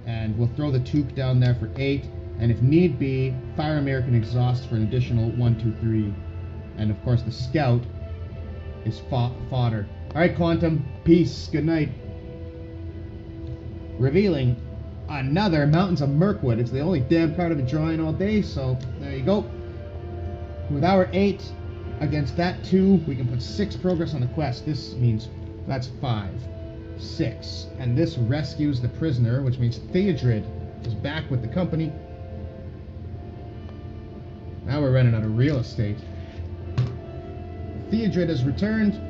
And we'll throw the Took down there for 8. And if need be, Faramir can exhaust for an additional 1, 2, 3. And of course the Scout is fodder. Alright, Quantum. Peace. Good night. Revealing another Mountains of Mirkwood. It's the only damn card I've been drawing all day, so there you go. With our 8 against that 2, we can put 6 progress on the quest. This means that's 5, 6. And this rescues the prisoner, which means Theodred is back with the company. Now we're running out of real estate. Theodred has returned.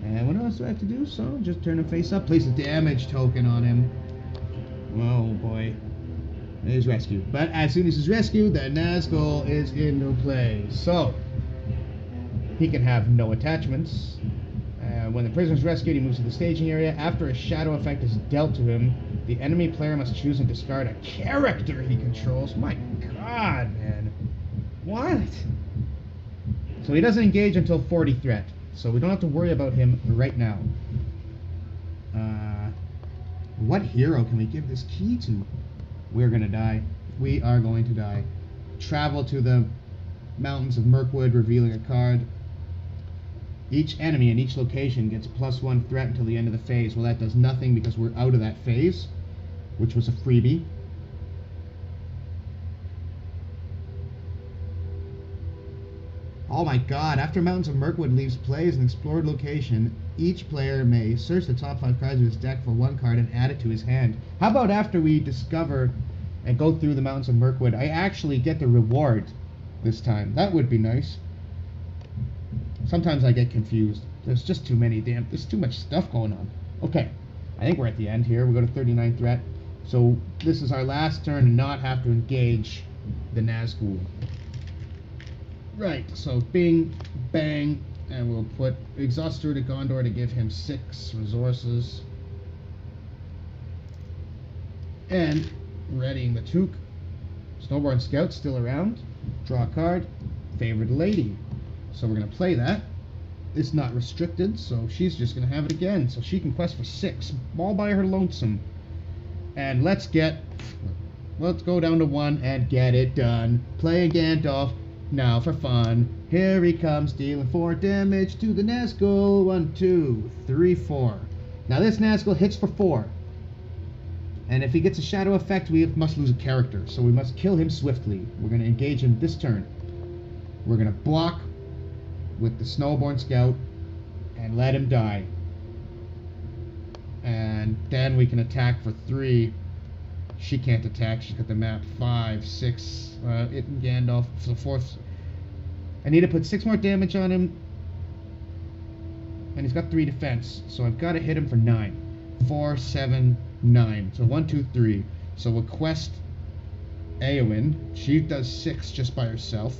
And what else do I have to do? So, just turn him face up. Place a damage token on him. Oh boy. He's rescued. But as soon as he's rescued, the Nazgul is into play. So, he can have no attachments. When the prisoner is rescued, he moves to the staging area. After a shadow effect is dealt to him, the enemy player must choose and discard a character he controls. My god, man. What? So he doesn't engage until 40 threat. So we don't have to worry about him right now. What hero can we give this key to? We're gonna die. We are going to die. Travel to the Mountains of Mirkwood, revealing a card. Each enemy in each location gets +1 threat until the end of the phase. Well, that does nothing because we're out of that phase, which was a freebie. Oh my god, after Mountains of Mirkwood leaves play as an explored location, each player may search the top 5 cards of his deck for 1 card and add it to his hand. How about after we discover and go through the Mountains of Mirkwood, I actually get the reward this time? That would be nice. Sometimes I get confused. There's just too many there's too much stuff going on. Okay, I think we're at the end here. We go to 39 threat. So this is our last turn and not have to engage the Nazgul. Right, so bing, bang, and we'll put Exhaust Steward to Gondor to give him 6 resources. And readying the Took. Snowborn Scout still around. Draw a card. Favored Lady. So we're going to play that. It's not restricted, so she's just going to have it again. So she can quest for 6, all by her lonesome. And let's go down to 1 and get it done. Playing Gandalf now for fun. Here he comes, dealing 4 damage to the Nazgul. 1, 2, 3, 4. Now this Nazgul hits for 4. And if he gets a shadow effect, we must lose a character. So we must kill him swiftly. We're going to engage him this turn. We're going to block with the Snowborn Scout and let him die. And then we can attack for 3. She can't attack. She's got the map 5, 6. It and Gandalf for the 4th. I need to put 6 more damage on him. And he's got 3 defense. So I've got to hit him for 9. 4, 7, 9. So 1, 2, 3. So we'll quest Éowyn. She does 6 just by herself.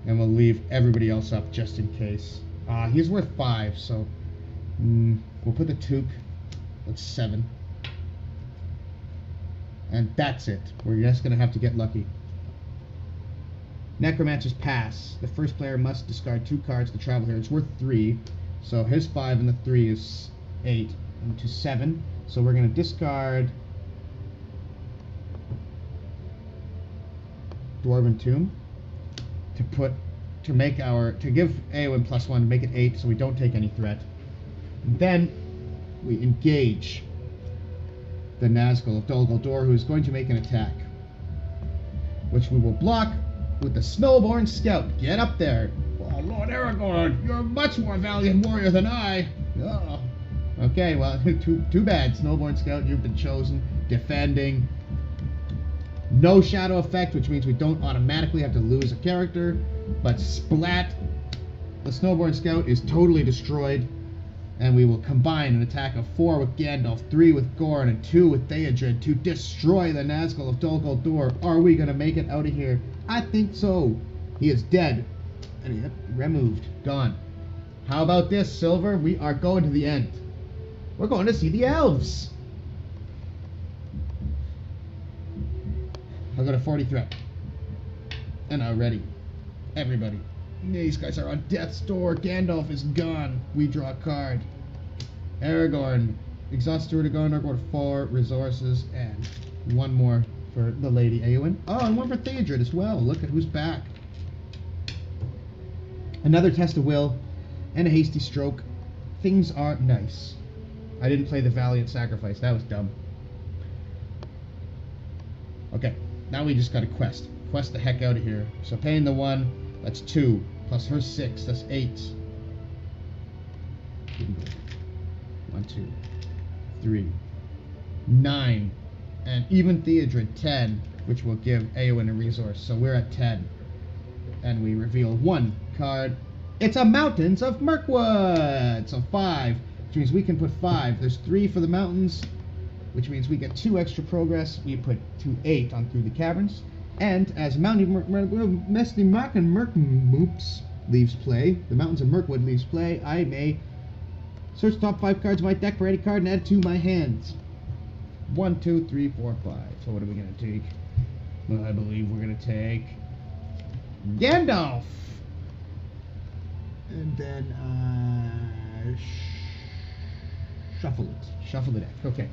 And we'll leave everybody else up just in case. He's worth 5, so we'll put the Took. That's 7. And that's it. We're just going to have to get lucky. Necromancer's Pass. The first player must discard 2 cards to travel here. It's worth 3. So his 5 and the 3 is 8. Into 7. So we're going to discard Dwarven Tomb to give Éowyn +1 to make it 8 so we don't take any threat. And then we engage the Nazgul of Dol Guldur, who is going to make an attack, which we will block with the Snowborn Scout. Get up there. Oh, Lord Aragorn, you're a much more valiant warrior than I. Oh. Okay, well, too bad. Snowborn Scout, you've been chosen. Defending. No shadow effect, which means we don't automatically have to lose a character. But splat. The Snowborn Scout is totally destroyed. And we will combine an attack of 4 with Gandalf, 3 with Gorn, and 2 with Theodred to destroy the Nazgul of Dol Guldur. Are we going to make it out of here? I think so. He is dead. And removed. Gone. How about this, Silver? We are going to the end. We're going to see the elves. I'll go to 40 threat. And I'm ready. Everybody. These guys are on death's door. Gandalf is gone. We draw a card. Aragorn. Exhaust Steward to Gondor. Go to 4 resources. And 1 more for the Lady Éowyn. Oh, and 1 for Theodred as well. Look at who's back. Another Test of Will. And a Hasty Stroke. Things are nice. I didn't play the Valiant Sacrifice. That was dumb. Okay. Now we just got to quest. Quest the heck out of here. So paying the 1. That's 2. Plus her 6. That's 8. 1, 2, 3. 9. And even Theodred, 10. Which will give Éowyn a resource. So we're at 10. And we reveal 1 card. It's a Mountains of Mirkwood! So 5. Which means we can put 5. There's 3 for the mountains. Which means we get 2 extra progress. We put 8 on Through the Caverns. And as Mesty Mock and Moops leaves play, the Mountains of Mirkwood leaves play, I may search the top 5 cards of my deck for any card and add it to my hands. 1, 2, 3, 4, 5. So what are we going to take? Well, I believe we're going to take Gandalf. And then Shuffle it. Shuffle the deck. Okay.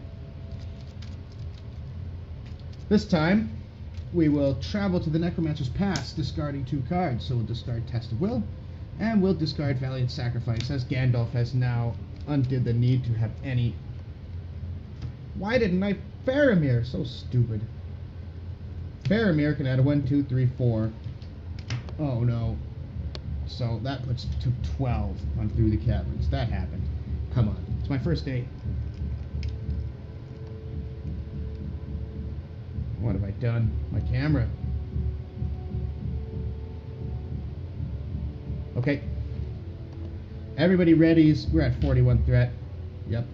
This time, we will travel to the Necromancer's Pass, discarding 2 cards. So we'll discard Test of Will, and we'll discard Valiant Sacrifice, as Gandalf has now undid the need to have any... Why didn't I... Faramir! So stupid. Faramir can add a 1, 2, 3, 4. Oh no. So that puts to 12 on Through the Caverns. That happened. Come on. It's my first day. What have I done? My camera. Okay. Everybody readies. We're at 41 threat. Yep.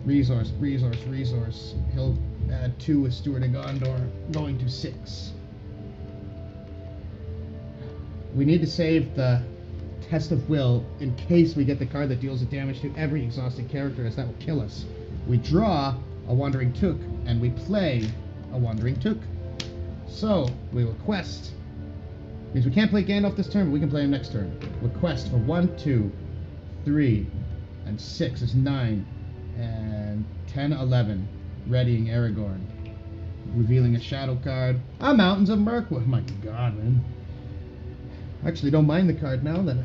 Resource. He'll add 2 with Steward of Gondor, going to 6. We need to save the Test of Will in case we get the card that deals the damage to every exhausted character, as that will kill us. We draw a Wandering Took, and we play a Wandering Took. So, we will quest. Means we can't play Gandalf this turn, but we can play him next turn. We'll quest for 1, 2, 3, and 6 is 9, and 10, 11. Readying Aragorn. Revealing a shadow card. Mountains of Mirkwood. My god, man. I actually don't mind the card now that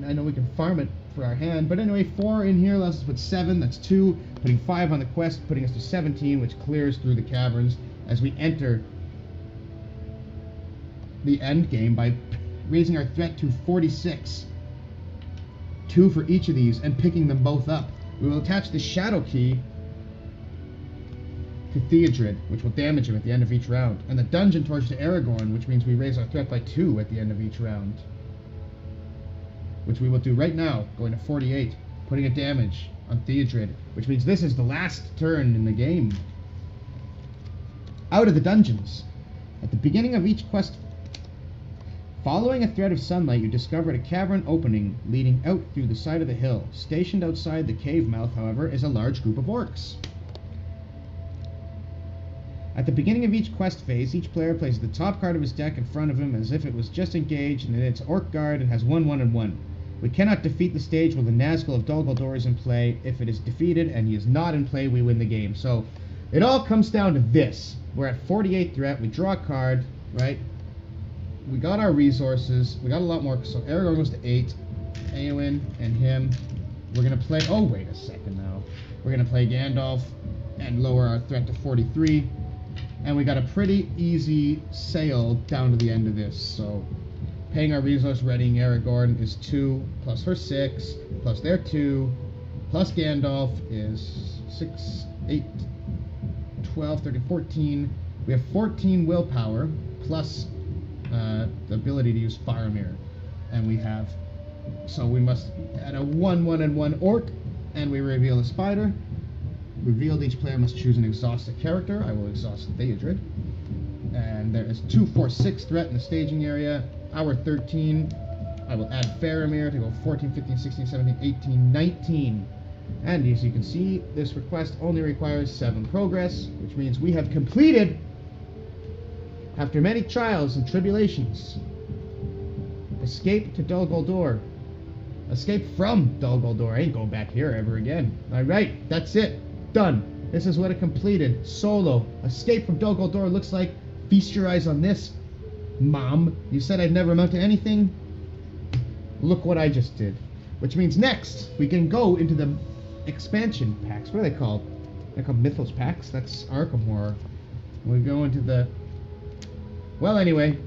I know we can farm it for our hand. But anyway, 4 in here allows us to put 7. That's 2. Putting 5 on the quest, putting us to 17, which clears Through the Caverns as we enter the end game by raising our threat to 46. 2 for each of these and picking them both up. We will attach the Shadow Key to Theodred, which will damage him at the end of each round, and the Dungeon Torch to Aragorn, which means we raise our threat by 2 at the end of each round, which we will do right now, going to 48, putting a damage on Theodred, which means this is the last turn in the game. Out of the dungeons. At the beginning of each quest, following a thread of sunlight, you discovered a cavern opening leading out through the side of the hill. Stationed outside the cave mouth, however, is a large group of orcs. At the beginning of each quest phase, each player places the top card of his deck in front of him as if it was just engaged, and it's Orc Guard and has 1, 1, and 1. We cannot defeat the stage while the Nazgul of Dol Guldur is in play. If it is defeated and he is not in play, we win the game. So it all comes down to this. We're at 48 threat. We draw a card, right? We got our resources. We got a lot more. So Aragorn goes to 8. Eowyn and him. We're going to play... Oh, wait a second now. We're going to play Gandalf and lower our threat to 43. And we got a pretty easy sail down to the end of this. So paying our resource, readying Aragorn is 2, plus her 6, plus their 2, plus Gandalf is 6, 8, 12, 13, 14. We have 14 willpower, plus the ability to use Faramir. And we have... So we must add a 1, 1, and 1 orc, and we reveal a spider. Revealed, each player must choose an exhausted character. I will exhaust Theodred. And there is 2, 4, 6 threat in the staging area. Hour 13. I will add Faramir to go 14, 15, 16, 17, 18, 19. And as you can see, this request only requires 7 progress, which means we have completed, after many trials and tribulations, escape to Dol Guldur. Escape from Dol Guldur. I ain't going back here ever again. Alright, that's it. Done. This is what a completed solo escape from Dol Guldur looks like. Feast your eyes on this. Mom, you said I'd never amount to anything? Look what I just did. Which means next, we can go into the expansion packs. What are they called? They're called Mythos packs. That's Arkham Horror. We go into the... Well, anyway,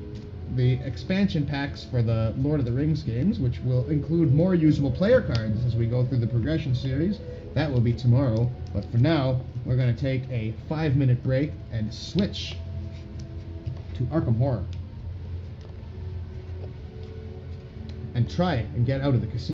the expansion packs for the Lord of the Rings games, which will include more usable player cards as we go through the progression series. That will be tomorrow. But for now, we're going to take a 5-minute break and switch to Arkham Horror. And try and get out of the casino.